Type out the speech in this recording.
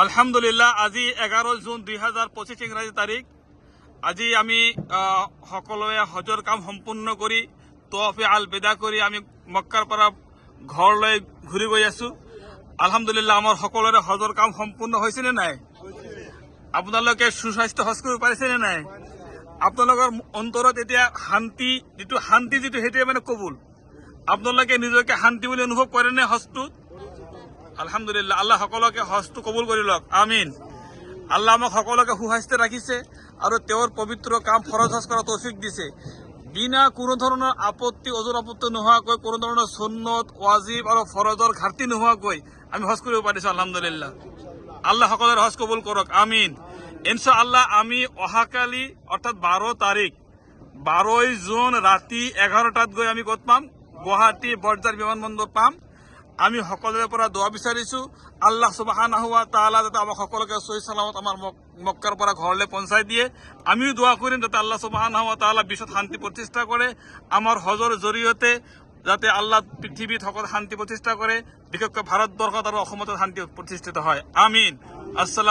আলহামদুলিল্লাহ আজি 11 জুন 2025 ইংৰাজী তাৰিখ। আজি আমি সকলোৱে হজৰ কাম সম্পূৰ্ণ কৰি তৱাফে আল বিদা কৰি আমি মক্কাৰ পৰা ঘৰলৈ ঘূৰি গৈ আছো। আলহামদুলিল্লাহ আমাৰ সকলোৰে হজৰ কাম সম্পূৰ্ণ হৈছে নে নাই? আপোনালোকে সুস্বাস্থ্য হজ কৰিব পাৰিছে নে নাই? আপোনালোকৰ অন্তৰত এতিয়া শান্তি যিটো সেইটোৱে মানে কবুল। আপোনালোকে নিজকে শান্তি বুলি অনুভৱ কৰে নে হজটোত? আলহামদুলিল্লাহ, আল্লাহ সকলোকে হজটো কবুল কৰি লওক, আমিন। আল্লাহ আমাক সকলোকে সুস্বাস্থ্য ৰাখিছে আৰু তেওঁৰ পবিত্ৰ কাম ফৰজ হজ কৰা তৌফিক দিছে। বিনা কোনো ধৰণৰ আপত্তি ওজৰ আপত্তি নোহোৱাকৈ, কোনো ধৰণৰ সুন্নত ৱাজিব আৰু ফৰজৰ ঘাটতি নোহোৱাকৈ আমি হজ কৰিব পাৰিছো। আলহামদুলিল্লাহ, আল্লাহ সকলোৰে হজ কবুল কৰক, আমিন। ইনশাআল্লাহ আমি অহাকালি অৰ্থাৎ 12 তাৰিখ 12 জুন ৰাতি 11টাত গৈ আমি ক'ত পাম? গুৱাহাটী বৰঝাৰ বিমানবন্দৰ পাম। আমি সকলোৰে পৰা দোৱা বিচাৰিছো আল্লাহ সুবহানাহু ওয়া তাআলা যাতে আমাক সকলোকে সহি সালামত আমাৰ মক্কাৰ পৰা ঘৰলৈ পৌঁছাই দিয়ে। আমিও দোৱা কৰিম যাতে আল্লাহ সুবহানাহু ওয়া তাআলা বিশ্বত শান্তি প্ৰতিষ্ঠা কৰে। আমাৰ হজৰ জৰিয়তে যাতে আল্লাহ পৃথিৱীত সকলো শান্তি প্ৰতিষ্ঠা কৰে, বিশেষকৈ ভাৰতবৰ্ষত আৰু অসমত শান্তি প্ৰতিষ্ঠিত হয়, আমিন। আসসালাম।